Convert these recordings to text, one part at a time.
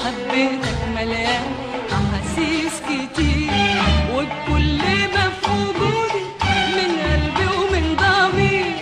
حبيتك مليان أحاسيس كتير، وبكل ما في وجودي من قلبي ومن ضميري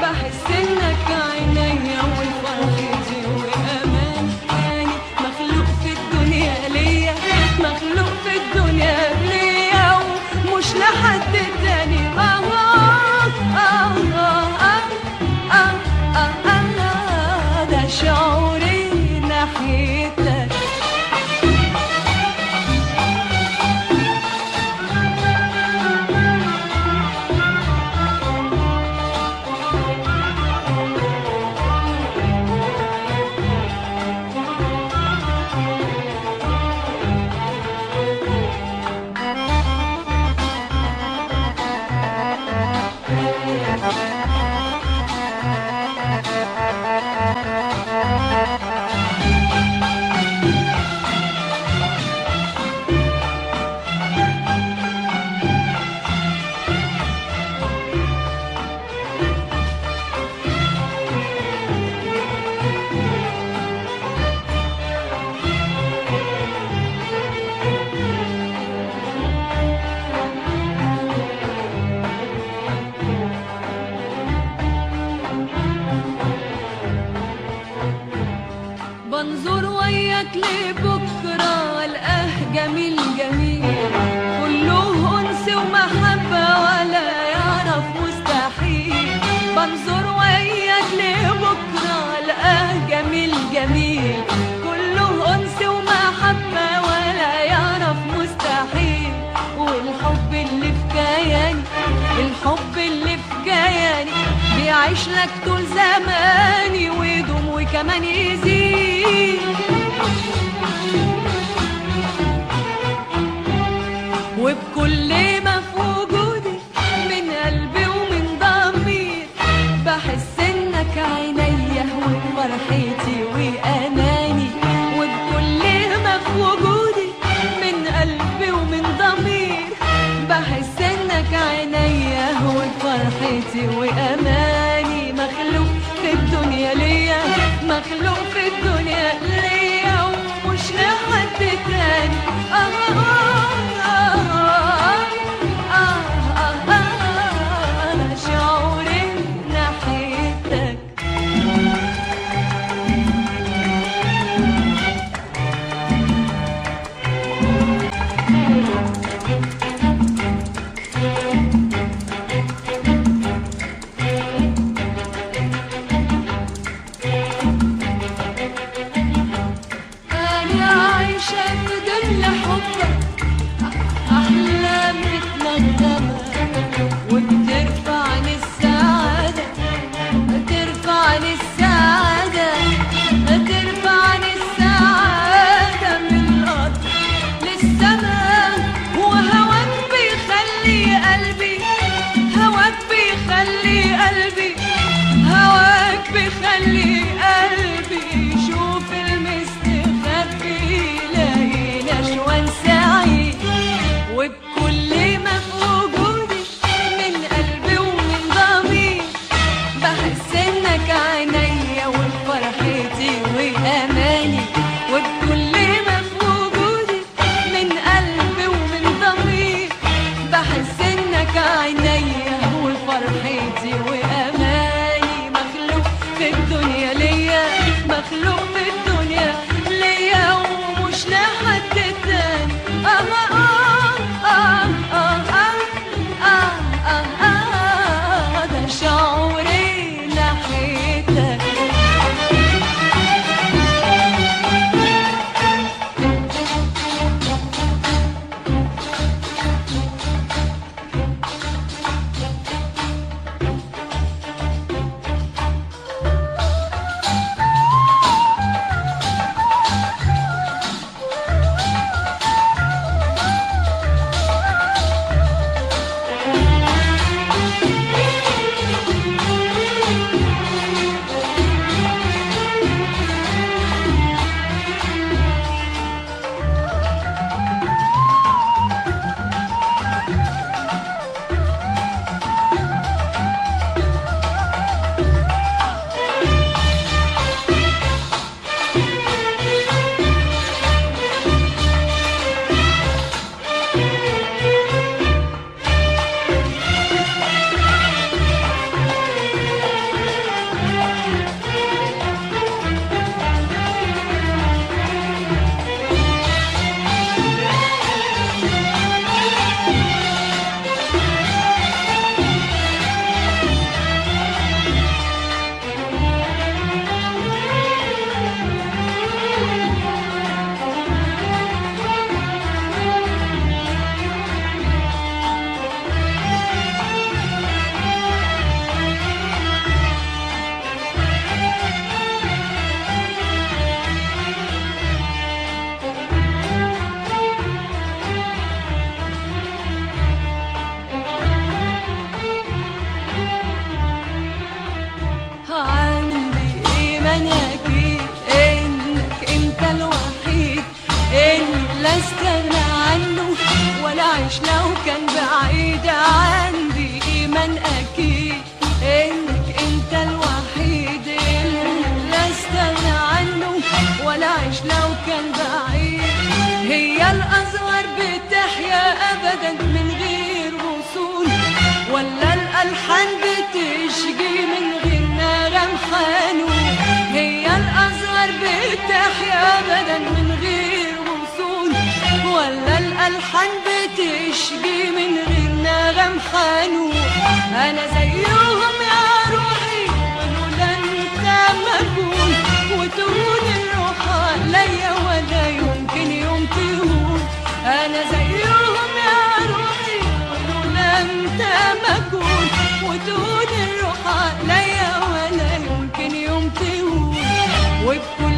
بحس إنك عينيا وفرحتي وأماني. يعني مخلوق في الدنيا ليا، مخلوق في الدنيا ليا ومش لحد تاني. ده شعوري ناحيتك. بنظر وياك لبكرة ألقاه جميل جميل، كله أنس ومحبة ولا يعرف مستحيل. بنظر وياك لبكرة ألقاه جميل جميل، كله أنس ومحبة ولا يعرف مستحيل. والحب اللي في كياني، الحب اللي في كياني بيعيش لك طول زماني ويدوم وكمان يزيد. وبكل ما في وجودي من قلبي ومن ضميري بحس انك عينيا وفرحتي وأماني. وبكل ما في وجودي من قلبي ومن ضميري بحس انك عينيا وفرحتي وأماني. مخلوق في الدنيا ليا، مخلوق في الدنيا ليا ومش لحد تاني. أنا شعوري ناحيتك. أحلام متنغمة وبترفعني السعادة، ترفعني السعادة، ترفعني السعادة من الأرض للسماء. وهواك بيخلي قلبي، هواك بيخلي قلبي، هواك بيخلي قلبي يشوف المستخبي يلاقي نشوان سعيد. وبكل ما في وجودي من بعيد. هي الأزهار بتحيا أبدا من غير وصول، ولا الألحان بتشجي من غير نغم حنون؟ هي الأزهار بتحيا أبدا من غير وصول، ولا الألحان بتشجي من غير نغم حنون؟ أنا زيهم يا روحي ولولا أنت ما أكون، وتهون الروح عليا ولا يمكن يوم تهون. أنا زيهم يا روحي ولولا أنت ما أكون، وتهون الروح عليا ولا يمكن يوم تهون. وبكل